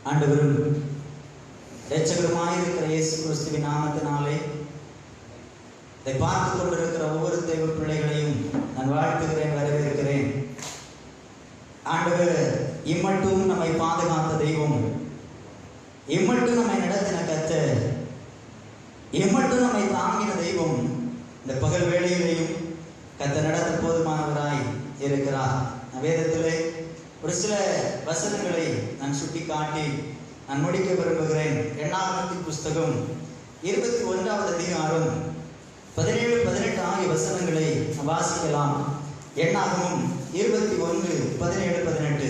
ஆண்டவரும் இரட்சகருமாயிருக்கிற இயேசு கிறிஸ்துவின் நாமத்தினாலே இதை பார்த்து கொண்டிருக்கிற ஒவ்வொரு தெய்வ பிள்ளைகளையும் நான் வாழ்த்துகிறேன், வரவேற்கிறேன். ஆண்டவர் இம்மட்டும் நம்மை பாதுகாத்த தெய்வம், இம்மட்டும் நம்மை நடத்தின கர்த்தர், இம்மட்டும் நம்மை தாங்கின தெய்வம் இந்த பகல் வேளையிலேயும் கர்த்தர் நடத்த போதுமானவராய் இருக்கிறார். வேதத்திலே ஒரு சில வசனங்களை நான் சுட்டி காட்டி நான் முடிக்க விரும்புகிறேன். எண்ணாகமத்தின் புஸ்தகம் 21வது அதிகாரம் 17-18 ஆகிய வசனங்களை வாசிக்கலாம். எண்ணாகமம் 21:17-18.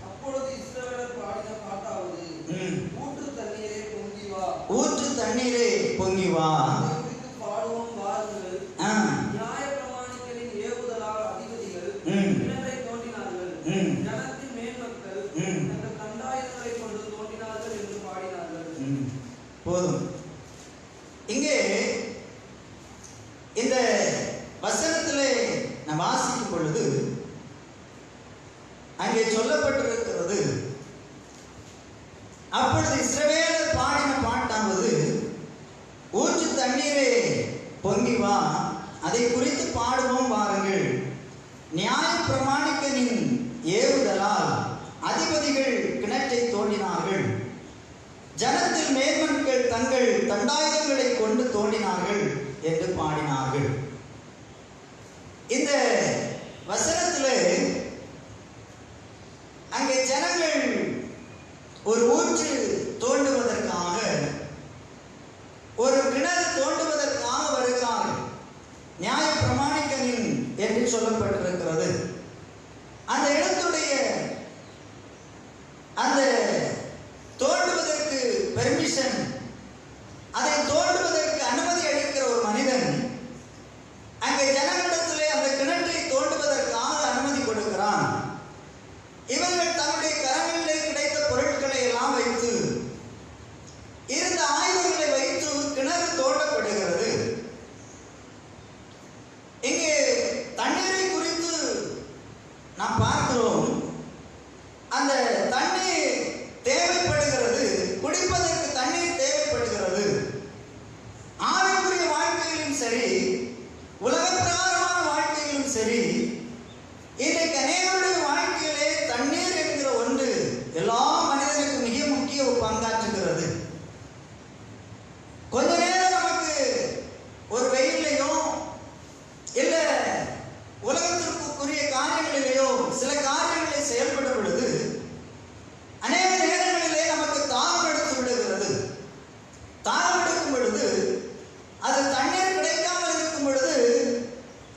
அப்பொழுது இஸ்ரவேலர் பாடின பாட்டாவது, ஊற்று தண்ணீரே பொங்கி வா, பாடுவோம் வாருங்கள். நியாயப்பிரமாணிகளின் ஏவுதலால் அதிபதிகள் கிணறை தோண்டினார்கள், ஜனத்தின் மேன்மக்கள் தங்கள் தண்டாயுதங்களை கொண்டு தோண்டினார்கள் என்று பாடினார்கள். போதும். இங்கே இந்த வசனத்திலே நான் வாசிக்கும் பொழுது அங்கே சொல்லப்பட்டிருக்கிறது, அப்பொழுது இஸ்ரவேலர் பாடின பாட்டாவது ஊற்று தண்ணீரே பொங்கி வா, அதை குறித்து பாடுவோம் வாருங்கள். நியாய பிரமாணிக்கனின் ஏவுதலால் அதிபதிகள் கிணற்றை தோண்டினார்கள், ஜனத்தில் மேன்மக்கள் தங்கள் தண்டாயுதங்களை கொண்டு தோண்டினார்கள் என்று பாடினார்கள். இந்த வசனத்திலே அங்கே ஜனங்கள் ஒரு ஊற்று தோண்டுவதற்காக, ஒரு கிணறு தோண்டுவதற்காக வருகிறார்கள். நியாய பிரமாணிக்கனின் என்று சொல்லப்பட்டிருக்கிறது. அந்த இடத்துடைய அந்த தோண்டுவதற்கு பெர்மிஷன், அதை தோண்டுவதற்கு அனுமதி அளிக்கிற ஒரு மனிதன் அங்கே ஜனங்களிடத்திலே அந்த கிணற்றை தோண்டுவதற்காக அனுமதி கொடுக்கிறான். இவர்கள் தன்னுடைய கரங்களிலே கிடைத்த பொருட்களை எல்லாம் வைத்து, இருந்த ஆயுதங்களை வைத்து கிணறு தோண்டப்படுகிறது. இங்கே தண்ணீரை குறித்து நாம் பார்க்கிறோம். அந்த தண்ணீர் தேவைப்படுகிறது, குடிப்பதற்கு தண்ணீர் தேவைப்படுகிறது. ஆவிக்குரிய வாழ்க்கையிலும் சரி, உலக பிரகாரமான வாழ்க்கையிலும் சரி, இன்றைக்கு அநேகருடைய வாழ்க்கையிலே தண்ணீர் என்கிற ஒன்று எல்லா மனிதனுக்கும் மிக முக்கிய ஒரு பங்காற்றுகிறது. கொஞ்ச நேரம் நமக்கு ஒரு வெயிலையோ இல்ல உலகத்திற்குரிய காரியங்களிலேயோ சில காரியங்களை செயல்படும் பொழுது அநேக நேரங்களிலே நமக்கு தாகம் எடுத்து விடுகிறது. தாகம் எடுக்கும் பொழுது, அது தண்ணீர் கிடைக்காமல் இருக்கும் பொழுது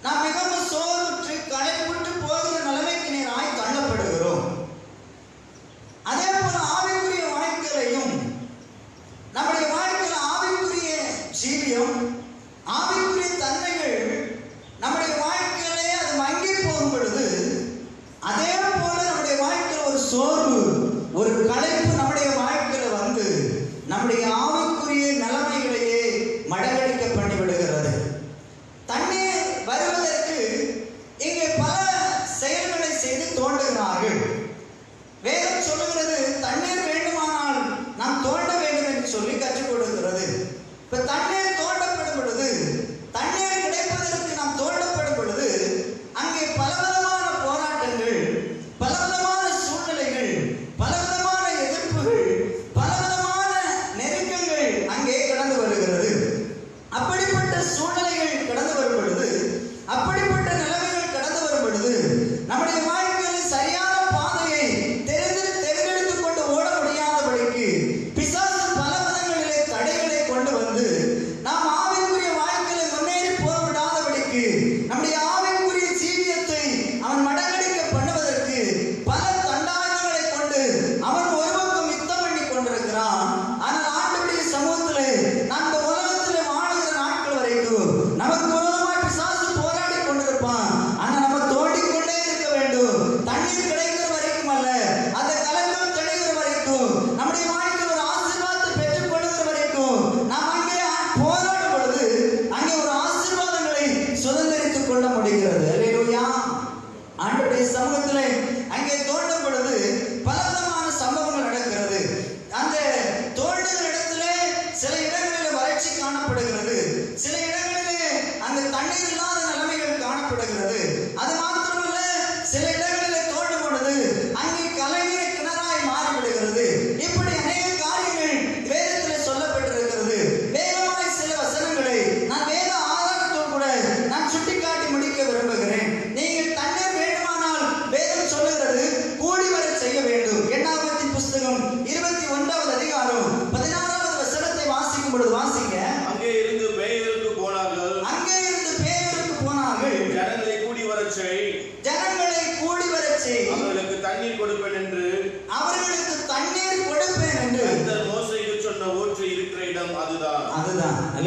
நாம் மிகவும் சோர்வுற்று களைப்புற்று போகிற நிலைமைக்கு நேராய் தள்ளப்படுகிறோம். அதே போல ஆவிக்குரிய வாழ்க்கையிலையும் நம்முடைய வாழ்க்கையில் ஆவிக்குரிய ஜீவியம், ஆவிக்குரிய தன்மைகள் நம்முடைய வாழ்க்கையிலே அது மங்கி போகும் பொழுது, அதே போல நம்முடைய வாழ்க்கையில் ஒரு சோர்வு, ஒரு களைப்பு நம்முடைய வாழ்க்கையில வந்து நம்முடைய ஆவிக்குரிய நிலைமைகளையே மடங்கடிக்க பண்ணிவிடுகிறது. தண்ணீர் வருவதற்கு இங்கே பல செயல்களை செய்து தோண்டுகிறார்கள். வேதம் சொல்லுகிறது, தண்ணீர் வேண்டுமானால் நாம் தோண்ட வேண்டும் என்று சொல்லி கற்றுக் கொடுக்கிறது. இப்ப தண்ணீர் தோண்டப்படும் பொழுது, தண்ணீர் கிடைப்பதற்கு நாம் தோண்டப்படும் பொழுது அங்கே பலவிதமான போராட்டங்கள், பலவிதமான சூழ்நிலைகள், பலவிதமான எதிர்ப்புகள், பலவிதமான நெருக்கங்கள்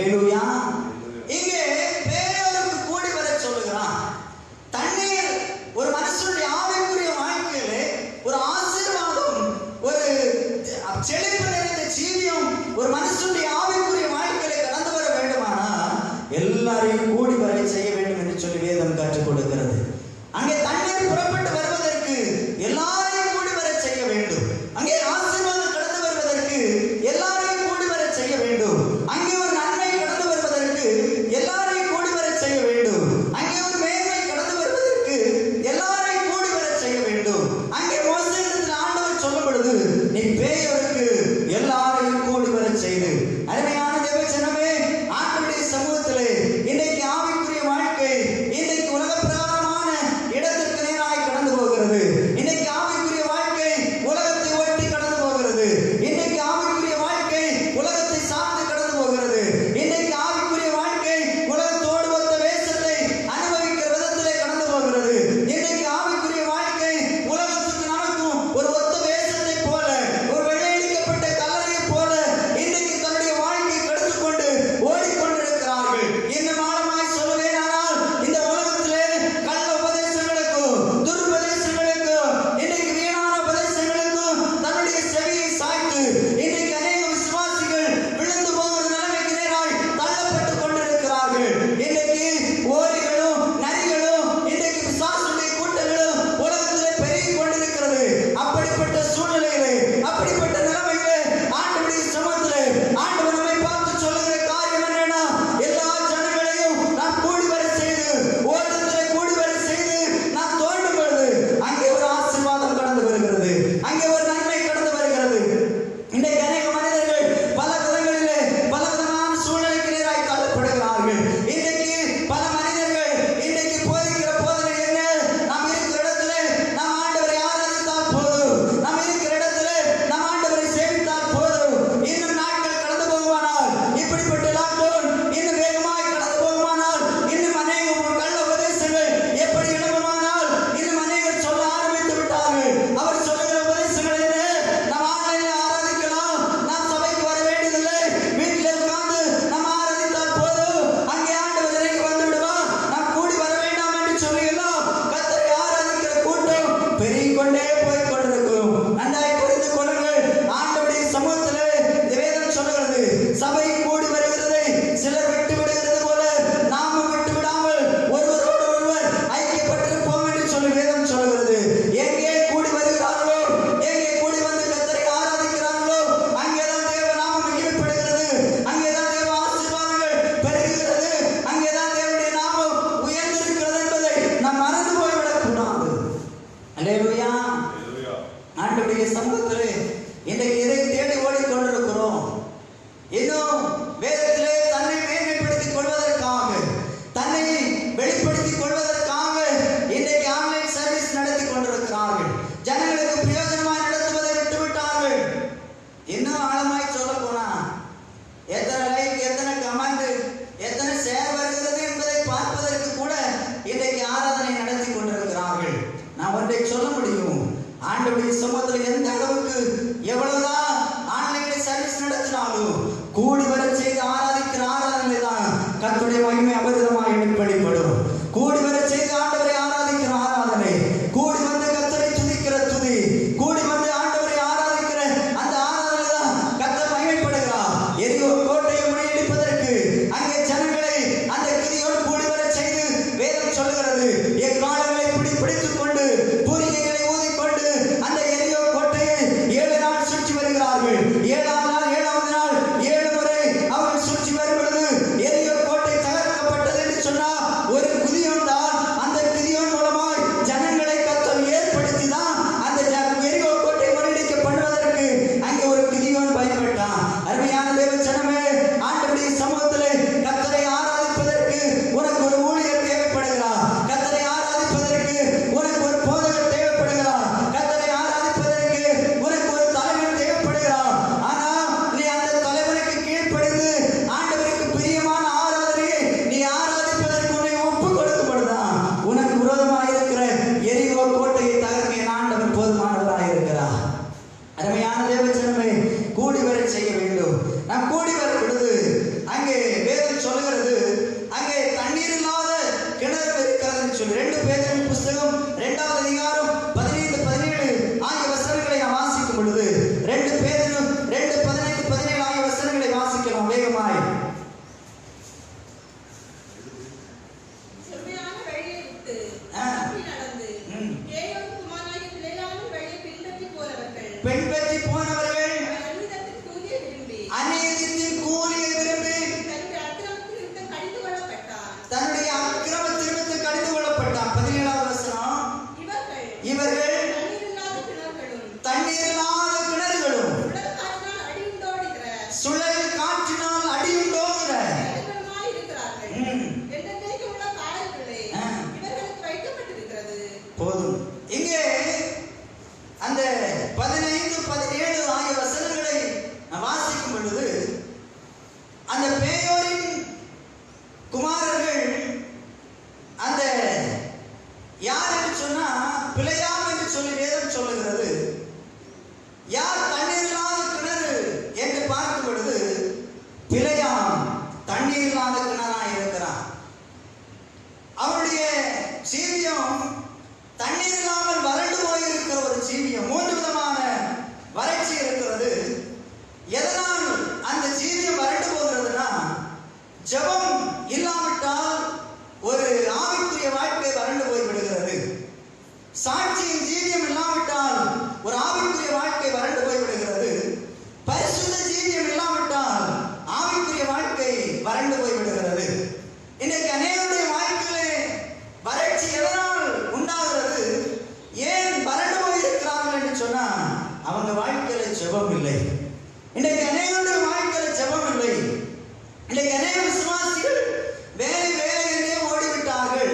அல்லேலூயா. இங்கே பேயோருக்கு கூடி வர சொல்லுகிறான். தண்ணீர் ஒரு மனுஷனுடைய ஆவிக்குரிய வாழ்க்கையிலே ஒரு ஆசீர்வாதம், ஒரு செழிப்பு நிறைந்த ஜீவியம் ஒரு மனுஷனுடைய ஆவிக்குரிய வாழ்க்கையிலே கடந்து வர வேண்டுமானால் எல்லாரையும் கூடி வர செய்ய வேண்டும் என்று சொல்லி வேதம் கற்றுக் கொடுக்கிறது. அங்கே தண்ணீர் புறப்பட்டு வருவதற்கு எல்லாரையும் கூடி வர செய்ய வேண்டும். அங்கே ஆசீர்வாதம் கடந்து வருவதற்கு எல்லாரையும் கூடி வர செய்ய வேண்டும். அங்கே ஒரு நன்மை கடந்து வருவதற்கு எல்லாரையும் கூடி வர செய்ய வேண்டும். அங்கே ஒரு மேன்மை கடந்து வருவதற்கு எல்லாரையும் கூடி வர செய்ய வேண்டும். அங்கே மோசேயிடத்தில் ஆண்டவர் சொல்லும் பொழுது நீ பேயோருக்கு எல்லாரையும் கூடி வர செய்து. அருமையான தேவஜனமே, ஆண்டவருடைய சமூகத்திலே இன்றைக்கு ஆவிக்குரிய வாழ்க்கை இன்றைக்கு உலக பிரகாரமான இடத்திற்கு நேராய் கடந்து போகிறது. இன்றைக்கு ஆவிக்குரிய வாழ்க்கை உலகத்தை ஒட்டி கடந்து போகிறது. இன்றைக்கு ஆவிக்குரிய வாழ்க்கை உலகத்தை சார்ந்து கடந்து போகிறது. இன்றைக்கு ஆவிக்குரிய வாழ்க்கை உலகத்தோடு ஒத்த வேஷத்தை அனுபவிக்கிற விதத்திலே கடந்து போகிறது. இன்றைக்கு ஆவிக்குரிய வாழ்க்கை உலகத்துக்கு நமக்கும் ஒரு ஒத்த வேஷத்தை போல, ஒரு வெள்ளையடிக்கப்பட்ட கல்லறை போல இன்றைக்கு தன்னுடைய வாழ்க்கை கெடுத்துக் கொண்டு ஓடிக்கொண்டிருக்கிறார்கள். இன்னும் ஆழமாய் சொல்லுவேனானால் இந்த உலகத்திலே கள்ள உபதேசங்களுக்கும் துர்பதேசங்களுக்கும் இன்றைக்கு வீணான உபதேசங்களுக்கும் தன்னுடைய செவியை சாய்த்து இன்றைக்கு அநேக விசுவாசிகள் விழுந்து போகிற நிலைமைக்கு நேராய் தள்ளப்பட்டு கொண்டிருக்கிறார்கள். இன்றைக்கு ஓரிகளும் நரிகளும் இன்றைக்கு பிசாசுடைய கூட்டங்களும் உலகத்திலே பெருகிக் கொண்டிருக்கிறது. அப்படிப்பட்ட சூழ்நிலையிலே, அப்படிப்பட்ட நிலைமையிலே ஆண்டவருடைய சமூகத்திலே ஆண்டவர் நம்மை பார்த்து சொல்லுகிற காரியம் என்னன்னா, எல்லா ஜனங்களையும் நாம் கூடி வர செய்து ஓட்டத்திலே கூடி வர செய்து நாம் தோண்டும் பொழுது அங்கே ஒரு ஆசீர்வாதம் கடந்து வருகிறது. அங்கே ஒரு நன்மை கடந்து வருகிறது. இன்றைக்கு அநேக மனிதர்கள் பல விதங்களிலே பல விதமான சூழ்நிலைக்கு நேராய் தள்ளப்படுகிறார்கள். இன்றைக்கு பல மனிதர்கள் இன்றைக்கு போதிக்கிற போதனை என்ன? நாம் இருக்கிற இடத்திலே நாம் ஆண்டவரை ஆராதித்தால் போதும், நாம் இருக்கிற இடத்திலே நாம் ஆண்டவரை சேவித்தால் போதும். இன்னும் நாட்கள் கடந்து போகுமானால், இப்படிப்பட்ட லாக்டவுன் இன்னும் வேகமாய் கடந்து போகுமானால், இன்னும் அநேக கள்ள உபதேசங்கள் எப்படி எழுப்புமானால் இன்னும் அநேகர் சொல்ல ஆரம்பித்து விட்டார்கள். அவர் சொல்லுகிற உபதேசங்கள் என்ன? நாம் ஆன்லைனில் ஆராதிக்கலாம், நாம் சபைக்கு வர வேண்டியதில்லை, வீட்டிலே உட்கார்ந்து நாம் ஆராதித்தால் போதும், அங்கே ஆண்டவர் இறங்கி வந்து விடுவார், நாம் கூடி வர வேண்டாம் என்று சொல்லி எல்லாம் கர்த்தரை ஆராதிக்கிற கூட்டம் பெருகிக் கொண்டே போய் கொண்டிருக்கும். நன்றாய் புரிந்து கொள்ளுங்கள். ஆண்டவருடைய சமூகத்திலே இந்த வேதம் சொல்லுகிறது, சபை கூடி வருகிறதை சிலர் விட்டு விடுகிறது போல நாமும் விட்டு விடாமல் ஒருவரோடு ஒருவர் ஐக்கியப்பட்டிருப்போம் என்று சொல்லி வேதம் சொல்லுகிறது. எங்கே கூடி வருகிறார்களோ, எங்கே கூடி வந்து கர்த்தரை ஆராதிக்கிறார்களோ, அங்கேதான் தேவ நாமம் மகிமைப்படுகிறது, அங்கேதான் தேவ ஆசீர்வாதங்கள் பெருகுகிறது, அங்கேதான் தேவனுடைய நாமம் உயர்ந்திருக்கிறது என்பதை நாம் மறந்து போய்விடக் கூடாது. அல்லேலூயா. ஆண்டவருடைய சமூகத்திலே இன்றைக்கு எதை தேடி ஓடிக்கொண்டிருக்கிறோம்? இன்னும் வேதத்திலே தன்னை மேன்மைப்படுத்திக் கொள்வதற்காக, தன்னை வெளிப்படுத்திக் கொள்வதற்காக இன்றைக்கு ஆன்லைன் சர்வீஸ் நடத்தி கொண்டிருக்கிறார்கள். ஜனங்களுக்கு பிரயோஜனமாய் நடத்துவதை விட்டுவிட்டார்கள். இன்னும் ஆழமாய் சொல்ல போனா எத்தனை லைக், எத்தனை கமெண்ட், எத்தனை ஷேர் வருகிறது என்பதை பார்ப்பதற்கு கூட இன்றைக்கு ஆராதனை நடத்தி கொண்டிருக்கிறார்கள். நான் ஒன்றை சொல்ல முடியும், ஆண்டவருடைய சமூகத்தில் எந்த அளவுக்கு எவ்வளவுதான் ஆன்லைனில் சர்வீஸ் நடத்தினாலும் கூடி வர செய்து ஆராதிக்கிற ஆராதனை தான் கர்த்தருடைய மகிமை அபரிதமாய் வெளிப்படும். கூடி வர செய்து ஆண்டவரை ஆராதிக்கிற ஆராதனை, கூடி வந்து கர்த்தரை துதிக்கிற துதி, கூடி வந்து ஆண்டவரை ஆராதிக்கிற அந்த ஆராதனை தான் கர்த்தர் மகிமைப்படுகிறார். எரியோ கோட்டையை முறியடிப்பதற்கு அங்கே ஜனங்களை அந்த கிதியோடு கூடி வர செய்து வேதம் சொல்லுகிறது, எக்காலங்களை பிடித்துக் கொண்டு பூரிகைகளை ஊதிக்கொண்டு அந்த எரியோ கோட்டையை 7 நாள் சுற்றி வருகிறார்கள். 7ஆம் நாள் 7வது நாள் 7 முறை அவர்கள் சுற்றி வரும் பொழுது எரியோ கோட்டை தகர்க்கப்பட்டது என்று சொன்னால் ஒரு கிதியோன் தான். அந்த கிதியோன் மூலமாய் ஜனங்களை கர்த்தர் ஏற்படுத்தி தான் அந்த எரியோ கோட்டை முறியடிக்க பண்ணுவதற்கு அங்கே ஒரு கிதியோன் பயன்பட்டான். அருமையான தேவ ஜனமே, ஆண்டவருடைய சமூகத்திலே கர்த்தரை ஆராதிப்பதற்கு உனக்கு ஒரு ஊழியர் தேவைப்படுகிறார். கர்த்தரை ஆராதிப்பதற்கு உனக்கு ஒரு போதகர் தேவைப்படுகிறார். கர்த்தரை ஆராதிப்பதற்கு உனக்கு ஒரு தலைவர் தேவைப்படுகிறார். ஆனால் நீ அந்த தலைவருக்கு கீழ்ப்படிந்து ஆண்டவருக்கு பிரியமான ஆராதனையை நீ ஆராதிப்பதற்கு உன்னை ஒப்பு கொடுக்கும் பொழுதுதான் உனக்கு விரோதமாக இருக்கிற எரிகோ கோட்டையை தகர்க்க என் ஆண்டவர் போதுமானவராக இருக்கிறார். அருமையான தேவ ஜனமே, கூடி வர செய்ய வேண்டும். நாம் கூடி வரும் பொழுது அங்கே பொழுது 2 பேதுரு 2:15-17 ஆகிய வசனங்களை வாசிக்கலாம் வேகமாய். பின்பற்றி போனவர்கள் அநீதியின் கூலியை விரும்பி தன்னுடைய அக்கிரமத்திற்கு கடிந்து கொள்ளப்பட்டார். 17ஆவது வசனம், இவர்கள் தண்ணீர் இல்லாத கிணறுகளும் சுழல் காற்றினால் அடியுண்டோகிற போதும். இங்கே அந்த 15-17 ஆகிய வசனங்களை வாசிக்கும் பொழுது அந்த பேயோரின் குமாரர்கள் அந்த யார் என்று சொன்னா பிழையாம் என்று சொல்லி வேதம் சொல்லுகிறது. யார் தண்ணீர் இல்லாத கிணறு என்று பார்க்கும் பொழுது பிழையாம் தண்ணீர் இல்லாத கிணறாய் இருக்கிறான். அவருடைய ஜீவியம் தண்ணீர் இல்லாமல் வறண்டு போயிருக்கிற ஒரு ஜீவியம். 3 விதமான வறட்சி இருக்கிறது. எதனால் அந்த ஜீவியம் வறண்டு போகிறதுனா, ஜெபம் இல்லாவிட்டால் ஒரு ஆவிக்குரிய வாழ்க்கை வறண்டு போய் விடுகிறது. சாட்சியின் ஜீவியம் இல்லாவிட்டால் ஒரு ஆவிக்குரிய வாழ்க்கை வறண்டு போய் விடுகிறது. பரிசுத்த ஜீவியம் இல்லாவிட்டால் ஆவிக்குரிய வாழ்க்கை வறண்டு போய் விடுகிறது. இன்னைக்கு அநேகருடைய வாழ்க்கையிலே வறட்சி எதனால் உண்டாகிறது? ஏன் வறண்டு போயிருக்கிறார்கள் என்று சொன்னா அவங்க வாழ்க்கையில ஜெபம் இல்லை. இன்னைக்கு அநேகருடைய வாழ்க்கையில ஜெபம் இல்லை. இன்னைக்கு அநேக விசுவாசிகள் வேலை என்றே ஓடிவிட்டார்கள்.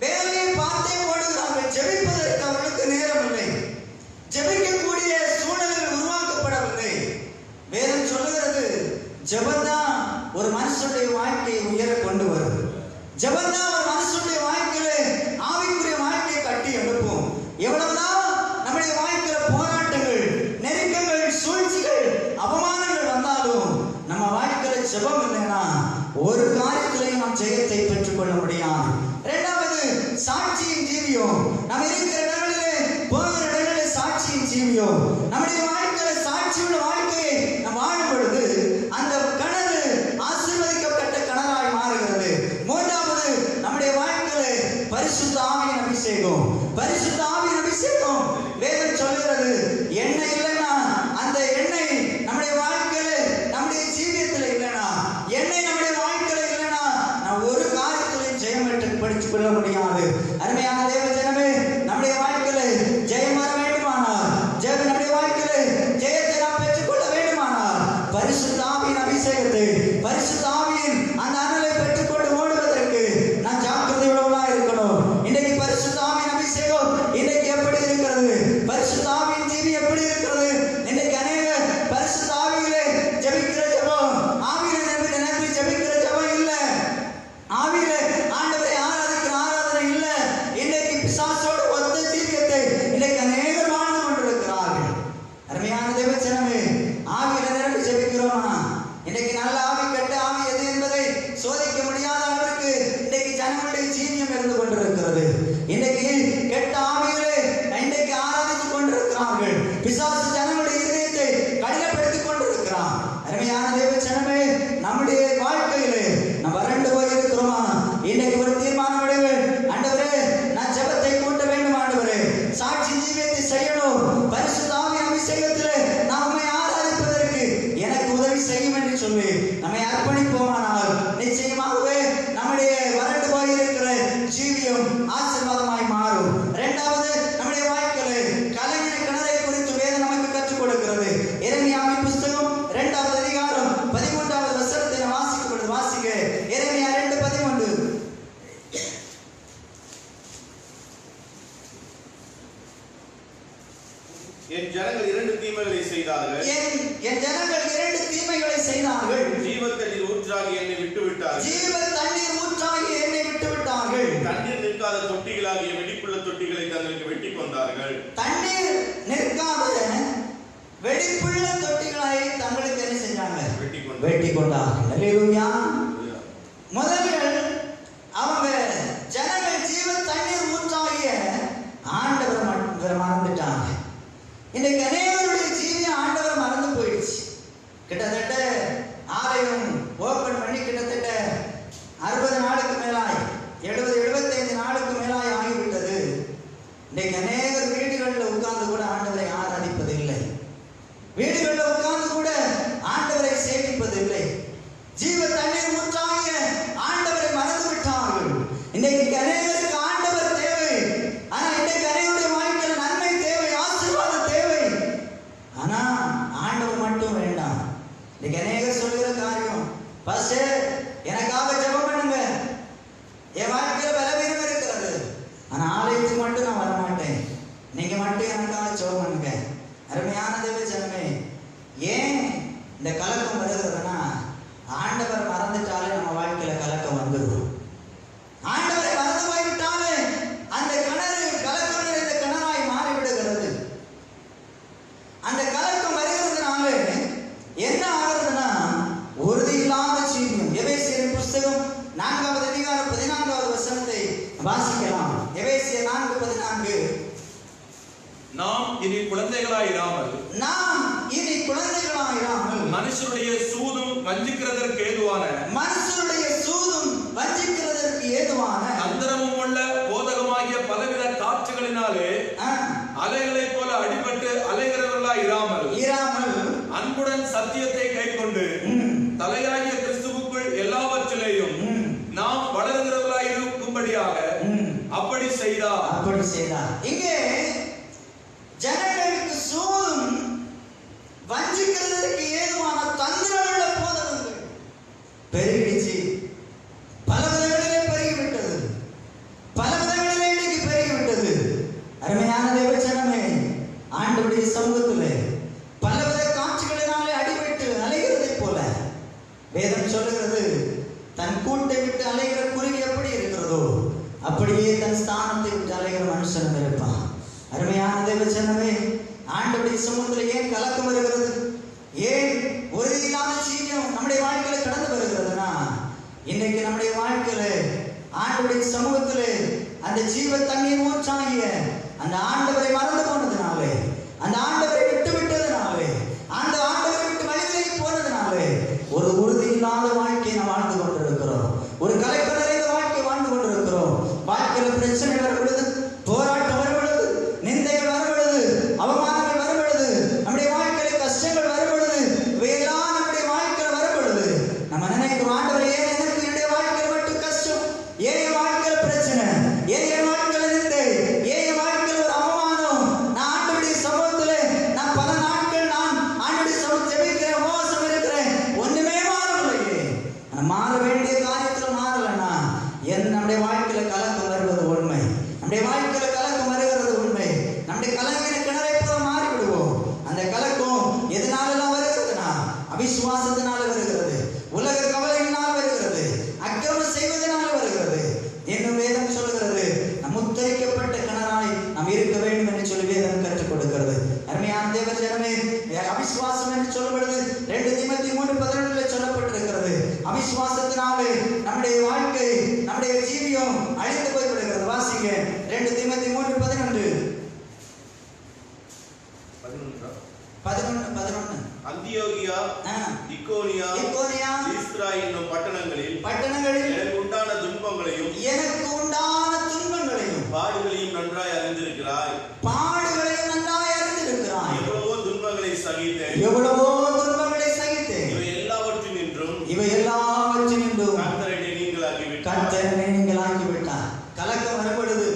வேலையை பார்த்தே ஓடுகிறார்கள். ஜெபிப்பதற்கு அவர்களுக்கு நேரம் இல்லை. ஜெபிக்கக்கூடிய சூழல்கள் உருவாக்கப்படவில்லை. வேதம் சொல்லுகிறது, ஜெபம்தான் ஒரு மனுஷனுடைய வாழ்க்கையை உயர கொண்டு வரும். ஜெபம்தான் ஒரு மனுஷனுடைய வாழ்க்கையில ஆவிக்குரிய வாழ்க்கையை கட்டி எழுப்பும். எவ்வளவுதான் நம்முடைய வாழ்க்கையில போராட்டங்கள், நெருக்கங்கள், சூழ்ச்சிகள், அவமானங்கள் வந்தாலும் நம்ம வாழ்க்கையில ஜெபம் இல்லைன்னா ஒரு காரியத்திலையும் நாம் ஜெயத்தை பெற்றுக்கொள்ள முடியாது. 2வது சாட்சியின் ஜீவியம். நம்ம இருக்கிற இடங்களிலே போகிற இடங்களிலே சாட்சியின் ஜீவியம். நம்முடைய வாழ்க்கையில சாட்சியுள்ள வாழ்க்கையை நாம் வாழும் பொழுது அந்த கிணறு ஆசீர்வதிக்கப்பட்ட கிணறாய் மாறுகிறது. 3வது நம்முடைய வாழ்க்கையில பரிசுத்த ஆவியின் அபிஷேகம். பரிசுத்த ஆவியின் அபிஷேகம் வேதம் சொல்கிறது, எண்ணெய் இல்லைன்னா அந்த எண்ணெய் நம்முடைய வாழ்க்கையில நம்முடைய ஜீவியத்தில் இல்லைன்னா, எண்ணெய் நம்முடைய வாழ்க்கையில இல்லைன்னா நான் ஒரு காரியத்திலையும் ஜெயம் படித்துக் கொள்ள முடியாது. அருமையான தேவ ஜனமே, நம்முடைய வாழ்க்கையில ஜெயம் வர வேண்டுமானால், நம்முடைய வாழ்க்கையில ஜெயத்தை நாம் பெற்றுக்கொள்ள வேண்டுமானால் பரிசுத்த ஆவியின் அபிஷேகத்தை, பரிசுத்த ஆவியின் அந்த அனலை பெற்றுக்கொண்டு ஓடுவதற்கு நான் ஜாக்கிரதையுள்ளவளா இருக்கணும். இன்னைக்கு பரிசுத்த ஆவியின் அபிஷேகம் இன்னைக்கு எப்படி இருக்கிறது? பரிசுத்த ஆவியின் ஜீவி எப்படி இருக்கிறது? இன்னைக்கு அநேக பரிசுத்த ஆவியிலே ஜெபிக்கிற ஜெபம், ஆவியிலே நிரம்பி ஜெபிக்கிற ஜெபம் இல்ல. ஆவியிலே ஆண்டவரை ஆராதிக்கிற ஆராதனை இல்ல. இன்னைக்கு பிசாசோடு ஒத்த ஜீவியத்தை இன்னைக்கு அநேகர் வாழ்ந்து கொண்டிருக்கிறார்கள். அருமையான தேவ ஜனமே, ஆவியிலே நிரம்பி ஜெபிக்கிறோமா? இன்னைக்கு நல்ல ஆவி கெட்ட ஆவி எது என்பதை சோதிக்க முடியாத அளவுக்கு இன்னைக்கு ஜனங்களுடைய ஜீவியம் இருந்து கொண்டிருக்கிறது. இன்னைக்கு கெட்ட ஆவிகளே இன்னைக்கு ஆராதித்துக் கொண்டிருக்கிறார்கள். பிசாசு ஜனங்களுடைய இதயத்தை கடினப்படுத்திக் கொண்டிருக்கிறான். அருமையான தேவ ஜனமே, நம்முடைய வாழ்க்கையிலே நாம் வறண்டு போயிருக்கிறோமா? இன்னைக்கு ஒரு தீர்மானம் எடுங்க. ஆண்டவரே, நான் ஜெபத்தை கூட்ட வேண்டும். ஆண்டவரே, சாட்சி ஜீவியத்தை செய்யணும். பரிசுத்த ஆவியின் அபிஷேகத்திலே நாம் உம்மை ஆராதிப்பதற்கு எனக்கு உதவி செய்யும் என்று சொல்லி நம்மை அர்ப்பணிப்போமானால் நிச்சயமாகவே நம்முடைய வறண்டு போயிருக்கிற ஜீவியம் ஆசீர்வாதமாய் மாறும். 2வது நம்முடைய வாழ்க்கையில கலங்கின கிணறை குறித்து வேதம் நமக்கு கற்றுக் கொடுக்கிறது. எரேமியாவின் புஸ்தகம் 2வது அதிகாரம் 13வது வசனத்தை வாசிக்கப்படுது. வாசிக்க எரேமியா 2:13. என் ஜனங்கள் 2 தீமைகளை செய்தார்கள். என் ஜனங்கள் 2 தீமைகளை செய்தார்கள். ஜீவ தண்ணீர் ஊற்றாகி என்னை விட்டு விட்டார்கள். ஜீவ தண்ணீர் ஊற்றாகி என்னை விட்டு விட்டார்கள். தண்ணீர் நிற்காத தொட்டிகளாகிய வெடிப்புள்ள தொட்டிகளை தங்களுக்கு வெட்டி கொண்டார்கள். தண்ணீர் நிற்காத வெடிப்புள்ள தொட்டிகளை தங்களுக்கு என்ன செஞ்சாங்க? வெட்டி கொண்டார்கள். அல்லேலூயா. முதல்ல அவங்க ஜனங்கள் ஜீவ தண்ணீர் ஊற்றாகிய ஆண்டவரை மறந்துட்டாங்க. இன்னைக்கு அநேகருடைய பாஸ்டர் எனக்காக ஜெபம் பண்ணுங்க, என் வாழ்க்கையில பலவீனம் இருக்கிறது, ஆனா ஆலயத்துக்கு மட்டும் நான் வரமாட்டேன், நீங்க மட்டும் எனக்காக ஜெபம் பண்ணுங்க. அருமையான தேவ ஜனமே, ஏன் இந்த கலக்கம் வருகிறதுனா ஆண்டவர் மறந்துட்டாலே நம்ம வாழ்க்கையில கலக்கம் வந்துடும். ஆண்டவரை மறந்து போய்விட்டாலே அந்த கிணறு கலக்கம் நிறைந்த கிணறாய் மாறிவிடுகிறது. அந்த கலக்கம் வருகிறதுனால என்ன ஆகுறதுன்னா உறுதி இல்லாத ஜீவியம். எபேசியர் புஸ்தகம் 4வது அதிகாரம் 14வது வசனத்தை வாசிக்கலாம். எபேசியர் 4:14. நாம் இனி குழந்தைகளாயிராமல் மனுஷருடைய சூதும் வஞ்சிக்கிறதற்கு ஏதுவான தந்திரமும் உள்ள போதகமாகிய பலவித காட்சிகளினாலே அலைகளைப் போல அடிபட்டு அலைகிறவர்களாயிராமல் அன்புடன் சத்தியத்தை கைக்கொண்டு தலையாகிய கிறிஸ்துவுக்குள் எல்லாவற்றிலேயும் நாம் வளர்கிறவர்களாயிருக்கும்படியாக அப்படி செய்தார். இங்கே ஜனங்களுக்கு சூதும் வஞ்சிக்கிறதற்கு ஏதுவான தந்திரமுள்ள போதகங்கள் பெருகிடுச்சு. பல விதங்களிலே பெருகிவிட்டது, பல விதங்களிலே இன்னைக்கு பெருகிவிட்டது. அருமையான தேவ ஜனமே, ஆண்டவருடைய சமூகத்திலே பலவித காட்சிகளினாலே அடிபட்டு அலைகிறதைப் போல வேதம் சொல்லுகிறது, தன் கூட்டை விட்டு அலைகிற குருவி எப்படி இருக்கிறதோ அப்படியே தன் ஸ்தானத்தை விட்டு அலைகிற மனுஷன் இருப்பான். அருமையான தேவ ஜனமே, ஆண்டவருடைய சமூகத்தில் ஏன் கலக்கம் வருகிறது, ஏன் உறுதியில்லாத ஜீவியம் நம்முடைய வாழ்க்கையில கடந்து வருகிறதுனா, இன்னைக்கு நம்முடைய வாழ்க்கையில ஆண்டவருடைய சமூகத்திலே அந்த ஜீவ தண்ணீர் ஊற்றாகிய அந்த ஆண்டவரை மறந்து போனதுனாலே, அந்த ஆண்டவரை விட்டு விட்டதுனாலே, அந்த ஆண்டவரை விட்டு வழிவிலகி போனதுனாலே ஒரு உறுதி இல்லாத வாழ்க்கையை நாம் வாழ்ந்து கொண்டிருக்கிறோம். ஒரு கலக்கம் நிறைந்த வாழ்க்கை வாழ்ந்து கொண்டிருக்கிறோம். வாழ்க்கையில பிரச்சனை வரும் பொழுது, போராட்டம் வரும் பொழுது, நிந்தைகள் வரும் பொழுது, அவமானங்கள் வரும் பொழுது, நம்முடைய வாழ்க்கையில கஷ்டங்கள் வரும் பொழுது, இவையெல்லாம் நம்முடைய வாழ்க்கையில வரும் பொழுது நம்ம நினைக்கிறோம், ஆண்டவரே ஏன் எனக்கு என்னுடைய வாழ்க்கையில மட்டும் கஷ்டம், ஏன் என் வாழ்க்கையில பிரச்சனை, ஏன் என் வாழ்க்கையில நிந்தை, ஏன் என் வாழ்க்கையில ஒரு அவமானம். நான் ஆண்டவருடைய சமூகத்துல நான் பல நாட்கள் நான் ஆண்டவருடைய சமூகத்தில் ஜெபிக்கிறேன், உபவாசம் இருக்கிறேன், ஒண்ணுமே மாறவில்லையே. மாற வேண்டிய காரியத்துல மாறலன்னா நம்முடைய வாழ்க்கையில கலக்கம் வருவது உண்மை. நம்முடைய வாழ்க்கையில கலக்கம் வருகிறது உண்மை. நம்முடைய கலங்கின கிணறை போல மாறி விடுவோம். அந்த கலக்கம் எதனாலலாம் வருகிறதுனா அவிசுவாசத்தினால வருகிறது, உலக கவலையினால் வருகிறது, அக்கிரமம் செய்வதனால வருகிறது. என்னும் வேதம் சொல்லுகிறது, நம் முத்தரிக்கப்பட்ட கிணறாய் நாம் இருக்க வேண்டும் என்று சொல்லி வேதம் கற்றுக் கொடுக்கிறது. அருமையான தேவ ஜனமே, அவிசுவாசம் என்று சொல்லப்படுது 2 தீமோத்தேயு 3:11 சொல்லப்பட்டிருக்கிறது. அவிசுவாசத்தினாலே நம்முடைய வாழ்க்கை, நம்முடைய ஜீவியம் அழிந்து போய்விடுகிறது. வாசிங்க 2 தீமோத்தேயு 3:11. அந்தியோகியா, இக்கோனியா, லீஸ்திரா என்னும் பட்டணங்களில் எனக்கு உண்டான துன்பங்களையும் பாடுகளையும் நன்றாய் அறிந்திருக்கிறாய். எவ்வளவோ துன்பங்களை சகித்தேன். இவை எல்லாவற்றினின்றும் கர்த்தரை நீங்களாக்கி விட்டார். கலக்கம் வரப்படுது,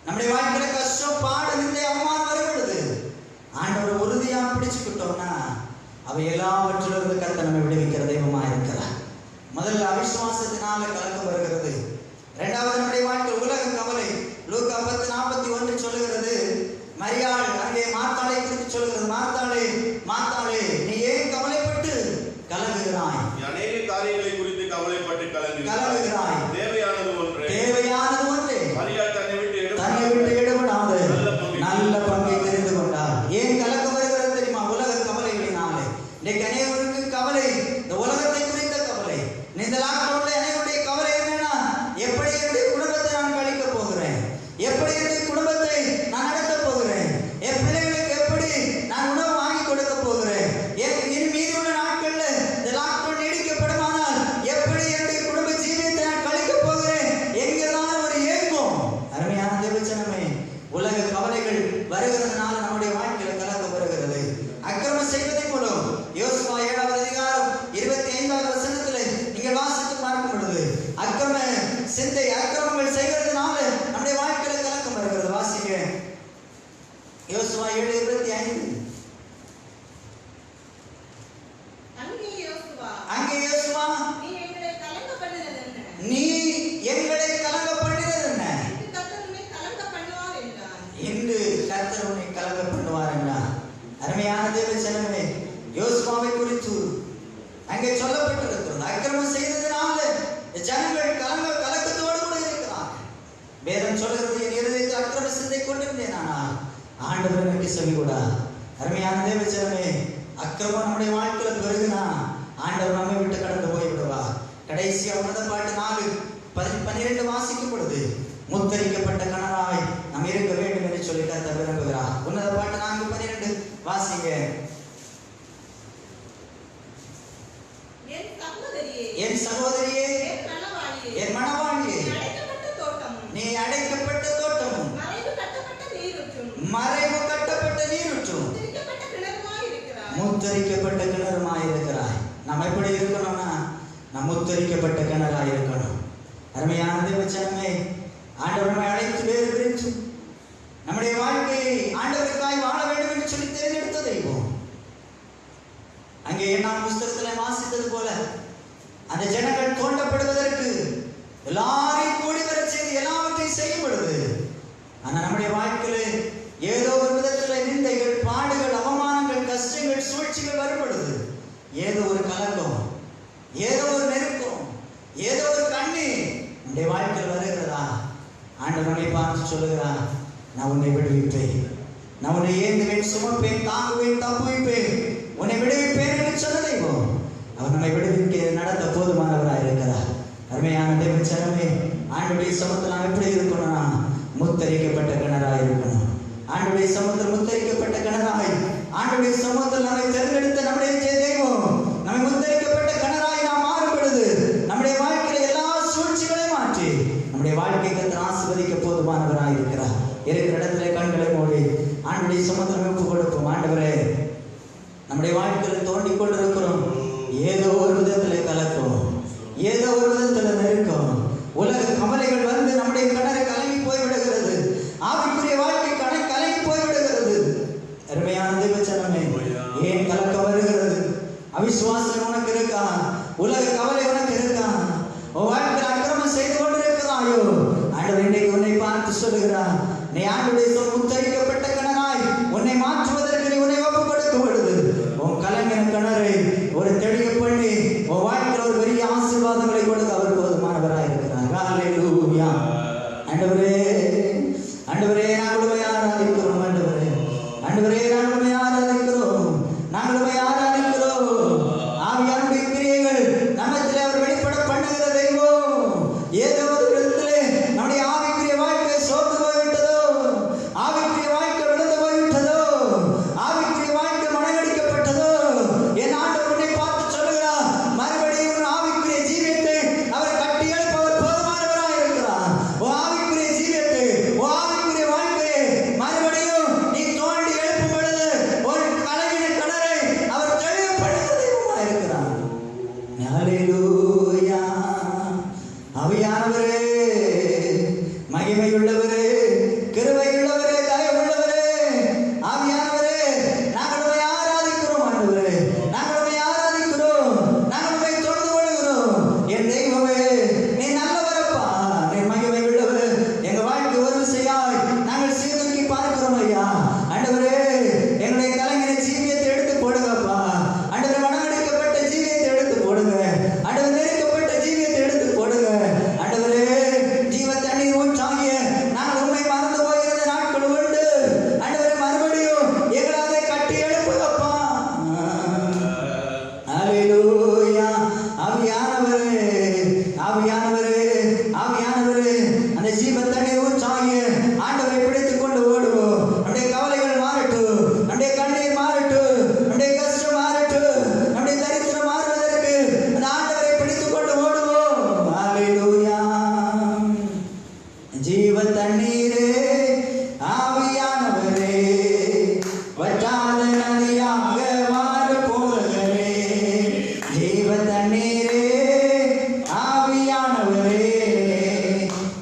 நம்முடைய வாழ்க்கையில கஷ்டம், பாடு, நிந்தை, அவமானம் வரப்படுது. ஆண்டவர் உறுதியா பிடிச்சுக்கிட்டோம்னா அவை எல்லாவற்றிலிருந்து கர்த்தர் நம்மை விடுவிக்கிற தெய்வமா இருக்கிறார். முதல்ல அவிசுவாசத்தினால கலக்கம் வருகிறது. இரண்டாவது நம்முடைய வாழ்க்கை உலக கவலை. லூக்கா 10:41 சொல்லுகிறது, மரியாள் அங்கே மார்த்தாளை குறித்து சொல்லுகிறது, மார்த்தாளே நீ ஏன் கவலைப்பட்டு கலங்குகிறாய்? அநேக காரியங்களை குறித்து கவலைப்பட்டு கலங்குகிறாய். தேவையானது ஒன்றே. மரியாள் தன்னை விட்டு எடுபடாது நல்ல பங்கை தெரிந்து கொண்டார். ஏன் கலக்கம் வருகிறது தெரியுமா? உலக கவலைகளினாலே. இன்னைக்கு அநேகருக்கு கவலை, இந்த உலகத்தை குறித்த கவலை. இந்த லாக்டவுன்ல அநேகருடைய கவலை என்னன்னா, எப்படி என்னுடைய குடும்பத்தை நான் கழிக்க போகிறேன், எப்படி என்னுடைய குடும்பத்தை நான் நடத்த போகிறேன், என் பிள்ளைகளுக்கு எப்படி நான் உணவு வாங்கி கொடுக்க போகிறேன், இனி மீதியுள்ள நாட்கள்ல இந்த லாக்டவுன் நீடிக்கப்படுமானால் எப்படி என்னுடைய குடும்ப ஜீவியத்தை நான் கழிக்க போகிறேன் என்கிறதான ஒரு ஏக்கம். அருமையான தேவச்சனமே, உலக கவலைகள் வருகிறதுனால நம்முடைய வாழ்க்கையில கலக்கம் வருகிறது. அக்கிரமம் செய்வதன் மூலம் யோசுவா 7வது அதிகாரம் 25வது வசனத்துல நீங்கள் வாசித்து பார்க்கும் பொழுது அக்கிரமங்கள் செய்கிறதுனால நம்முடைய வாழ்க்கையில கலக்கம் வருகிறது. வாசிங்க யோசுவா 7:25. அங்கே யோசுவா செய்து கொண்டிருந்தேன். ஆனால் ஆண்டவர் எனக்கு செவி கொடா. அருமையான தேவச்சனமே, அக்கிரமம் நம்முடைய வாழ்க்கையில பெருகுனா ஆண்டவர் நம்மை விட்டு கடந்து போய் விடுவா. கடைசியா உன்னத பாட்டு 4:12 வாசிக்கும் பொழுது முத்தரிக்கப்பட்ட கணராய் நாம் இருக்க வேண்டும் என்று சொல்லி கர்த்தர் விரும்புகிறார். உன்னத பாட்டு 4:12 வாசிங்க. என் சகோதரியே, என் மணவாளியே, நீ அடைக்கப்பட்ட தோட்டமும் மறைவு கட்டப்பட்ட நீரூற்றும் முத்தரிக்கப்பட்ட கிணறுமாய் இருக்கிறாய். நாம் எப்படி இருக்கணும்னா, நாம் முத்தரிக்கப்பட்ட கிணறாய் இருக்கணும். அருமையான தேவச்சனமே, ஆண்டவர் நம்மை அழைத்து வேறு பிரித்து நம்முடைய வாழ்க்கையை ஆண்டவருக்காய் வாழ வேண்டும் என்று சொல்லி தேர்ந்தெடுத்த தெய்வம். அங்கே நான் புஸ்தகத்தில் வாசித்தது போல அந்த ஜனங்கள் தோண்டப்படுவதற்கு எல்லாரையும் கூடி வர செய்து எல்லாவற்றையும் செய்யப்படுது. ஆனா நம்முடைய வாழ்க்கையில ஏதோ ஒரு விதத்துல நிந்தைகள், பாடுகள், அவமானங்கள், கஷ்டங்கள், சூழ்ச்சிகள் வரும்பொழுது ஏதோ ஒரு கலக்கம், ஏதோ ஒரு நெருக்கம், ஏதோ ஒரு கண்ணீர் நம்முடைய வாழ்க்கையில் வருகிறதா, ஆண்டவர் நம்மை பார்த்து சொல்லுகிறார், நான் உன்னை விடுவிப்பேன், நான் உன்னை ஏந்துவேன், சுமப்பேன், தாங்குவேன், தப்புவிப்பேன், உன்னை விடுவிப்பேன் என்று சொன்ன தெய்வம் அவர் நம்மை விடுவிக்க நடத்த போதுமானவராக இருக்கிறார். அருமையான தேவச்சனமே, ஆண்டவருடைய சமூகத்தில் நாம் எப்படி இருக்கணும்னா முத்தரிக்கப்பட்ட கிணறாய் இருக்கணும். ஆண்டவருடைய சமூகத்தில் முத்தரிக்கப்பட்ட கிணறாய், ஆண்டவருடைய சமூகத்தில் நம்மை தேர்ந்தெடுத்த நம்முடைய தெய்வம் நம்மை முத்தரிக்கப்பட்ட கிணறாய் நாம் மாறும் பொழுது நம்முடைய வாழ்க்கையில எல்லா சூழ்ச்சிகளையும் மாற்றி நம்முடைய வாழ்க்கைக்கு ஆசீர்வதிக்க போதுமானவராக இருக்கிறார். இருக்கிற இடத்துல கண்களை மூடி ஆண்டவருடைய சமூகத்தில் ஒப்பு கொடுப்போம். ஆண்டவரே, நம்முடைய வாழ்க்கையில தோண்டி கொண்டிருக்கிறோம், ஏதோ ஒரு விதத்துல கலக்கும், ஏதோ ஒரு விதத்துல நெருக்கம், உலக கவலைகள் வந்து நம்முடைய கிணறு கலங்கி போய்விடுகிறது, ஆவிக்குரிய வாழ்க்கை கலங்கி போய்விடுகிறது. அருமையான தேவச்சனமே, ஏன் கலக்கம் வருகிறது? அவிசுவாசம் உனக்கு இருக்கா? உலக கவலை உனக்கு இருக்கா? உன் வாழ்க்கையில் அக்கிரமம் செய்து கொண்டிருக்கிறாயோ? ஆண்டவர் இன்றைக்கு உன்னை பார்த்து சொல்லுகிறார், நீ ஆண்டவருடைய முத்தரிக்கப்பட்ட கிணறாய் உன்னை மாற்றுவதற்கு நீ உன்னை ஒப்பு கொடுக்கும் பொழுது உன் கலங்கின கிணறை ஒரு தெளிய பண்ணி உன் வாழ்க்கையில் ஒரு பெரிய ஆசீர்வாதங்களை கொடுக்க அவர் போதுமானவராக இருக்கிறார். ஹல்லேலூயா. ஆண்டவரே, ஆண்டவரே, நாங்கள் உம்மை ஆராதிக்கிறோம். ஆண்டவரே, ஆண்டவரே, நாங்கள் உம்மை ஆராதிக்கிறோம், நாங்கள் உம்மை ஆராதிக்கிறோம். ஆவியானுடைய கிரியைகள் நம்மத்திலே அவர் வெளிப்பட பண்ணுகிற தெய்வம். ஏதோ ஒரு இடத்திலே நம்முடைய ஆவிக்குரிய வாழ்க்கை சோர்ந்து போய்விட்டதோ, ஆவிக்குரிய வாழ்க்கை விழுந்து போய்விட்டதோ, ஆவிக்குரிய வாழ்க்கை மனநடிக்கப்பட்டதோ, என் ஆண்டவர் உன்னை பார்த்து சொல்லுகிறார், மறுபடியும் ஆவிக்குரிய ஜீவியத்தை அவர் கட்டி எழுப்பவர் போதுமானவராக இருக்கிறார். ஓ ஆவிக்குரிய ஜீவியத்தை, ஓ ஆவிக்குரிய வாழ்க்கையை மறுபடியும் நீ தோண்டி எழுப்பும் பொழுது ஒரு கலங்கின கிணறை அவர் தெளிவுபடுத்த தெய்வமாக இருக்கிறார். ஹல்லேலூயா. ஆவியானவரே, மகிமையுள்ளவரே, கிருபையுள்ளவரே, தயவுள்ளவரே, ஆவியானவரே, நாங்கள் உம்மை ஆராதிக்கிறோம். ஆண்டவரே, நாங்கள் உம்மை ஆராதிக்கிறோம், நாங்கள் உம்மை தொழுது கொள்கிறோம். என் தெய்வமே, நீ நல்லவரப்பா, நீ மகிமையுள்ளவர். எங்க வாழ்க்கை ஒரு விசையாய் நாங்கள் சீர்தூக்கி பார்க்கிறோம் ஐயா. ஆண்டவரே, எங்களுடைய கலைஞரை ஜீவியத்தை எடுத்து போடுங்கப்பா. ஆண்டவரே, மனநடிக்கப்பட்ட ஜீவியத்தை எடுத்து போடுங்க. ஆண்டவர், நெருக்கப்பட்ட ஜீவியத்தை எடுத்து போடுங்க. ஆண்டவரே, ஜீவ தண்ணீர் ஊற்றாகிய நாங்கள் உண்மை மறந்து போகிற நாட்கள் உண்டு. ஆண்டவரே, மறுபடியும் எங்களை அதை கட்டி எழுப்புங்கப்பா. ஹல்லேலூயா. ஆவியானவரே, ஆவியானவரே, ஆவியானவரே, அந்த ஜீவ தண்ணீர் ஊற்றாகிய ஆண்டவரை பிடித்துக் கொண்டு ஓடுவோம். நம்முடைய கவலைகள் மாறட்டும், நம்முடைய கண்ணீர் மாறட்டும், நம்முடைய கஷ்டம் மாறட்டும், நம்முடைய தரித்திரம் மாறுவதற்கு அந்த ஆண்டவரை பிடித்துக் கொண்டு ஓடுவோம். ஹல்லேலூயா. ஜீவ தண்ணீரே, ஆவியானவரே, வற்றாத நதியாக மாறு போதகரே. ஜீவ தண்ணீரே, ஆவியானவரே,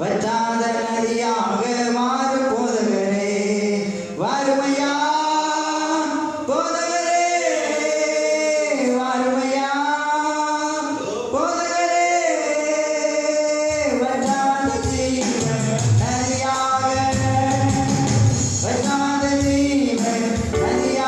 வற்றாத நதியாக மாறு போதகரே. வாருமையா போதகரே, வாருமையா போதகரே, வற்றாத ஜீவ நதியாக, வற்றாத ஜீவ நதியாக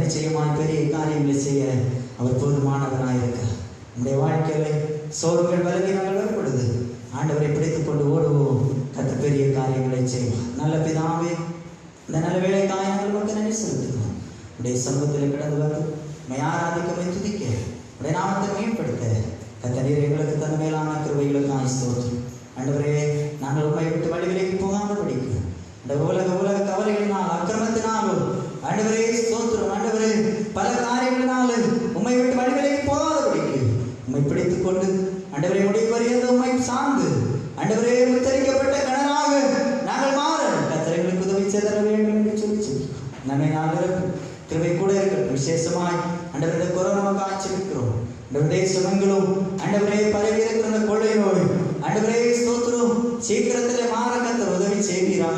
நிச்சயமாய் பெரிய காரியங்களை செய்ய அவர் போதுமானவராயிருக்கிறார். நம்முடைய வாழ்க்கையில சோர்வுகள் பலவீனங்கள் வரும்பொழுது ஆண்டவரை பிடித்துக் கொண்டு ஓடுவோம். கர்த்தர் பெரிய காரியங்களை செய்வார். நல்ல பிதாவே, இந்த நல்ல வேலைக்காக நாங்கள் மக்கள் நன்றி செலுத்துகிறோம். உடைய சமூகத்தில் கடந்து வந்து உம்மை ஆராதிக்க துதிக்க உடைய நாமத்தை மேம்படுத்த கர்த்தர் எங்களுக்கு தந்த மேலான கிருபைகளுக்காக ஸ்தோத்திரம். ஆண்டவரே, நாங்கள் உம்மை விட்டு வழிவிலைக்கு போகாமல் படிக்கிறோம். இந்த உலக கவலைகளினால் அக்கிரமத்தினாலும் ஆண்டவரே ஸ்தோத்திரம். ஆண்டவரே, பல காரியங்களினாலும் உம்மை விட்டு வழிவிலைக்கு போகாத படிக்கிறோம். உம்மை பிடித்துக் கொண்டு ஆண்டவரே முடிவு வருகிறது உம்மை சார்ந்து ஆண்டவரே முத்தரிக்கப்பட்ட கணனாக நாங்கள் மாற கர்த்தர் எங்களுக்கு உதவி செய்தர வேண்டும் என்று சொல்லி நம்மை நாங்கள் கிருபை கூட இருக்கட்டும். விசேஷமாய் ஆண்டவரே இந்த கொரோனா காய்ச்சிருக்கிறோம். தேசமெங்கிலும் ஆண்டவரே பரவி இருக்கிற அந்த கொள்ளை நோய் ஆண்டவரே ஸ்தோத்திரம் சீக்கிரத்தில் மாற கர்த்தர் உதவி செய்வீராக.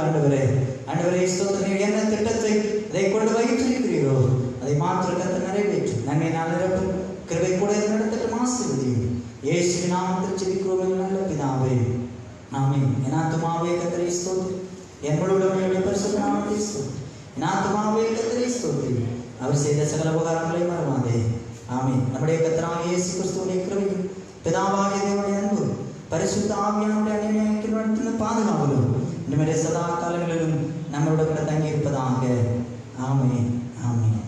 ஆண்டவரே ஸ்தோத்திரம், என்ன திட்டத்தை அதை கொண்டு வைத்திருக்கிறீரோ அதை மாற்ற கர்த்தர் நிறைவேற்றும். நன்மை நாள் நிரப்பும் கிருபை கூட நடத்தட்டும். ஆசீர்வதியும் இயேசுவின் நாமத்தில் ஜெபிக்கிறோம் நல்ல பிதாவே, ஆமென். என் ஆத்துமாவே கர்த்தரை ஸ்தோத்திரி, என் முழுவதும் பரிசுத்த நாமத்தை ஸ்தோத்திரி. என் ஆத்துமாவே கர்த்தரை ஸ்தோத்திரி, அவர் செய்த சகல உபகாரங்களை மறவாதே. ஆமென். நம்முடைய கர்த்தராகிய இயேசு கிறிஸ்துவின் கிருபையும் பிதாவாகிய தேவனுடைய அன்பும் பரிசுத்த ஆவியானவருடைய அன்பின் பாதுகாவலும் இனிமேல் சதா காலங்களிலும் நம்மளோட கூட தங்கி இருப்பதாக. ஆமென், ஆமென்.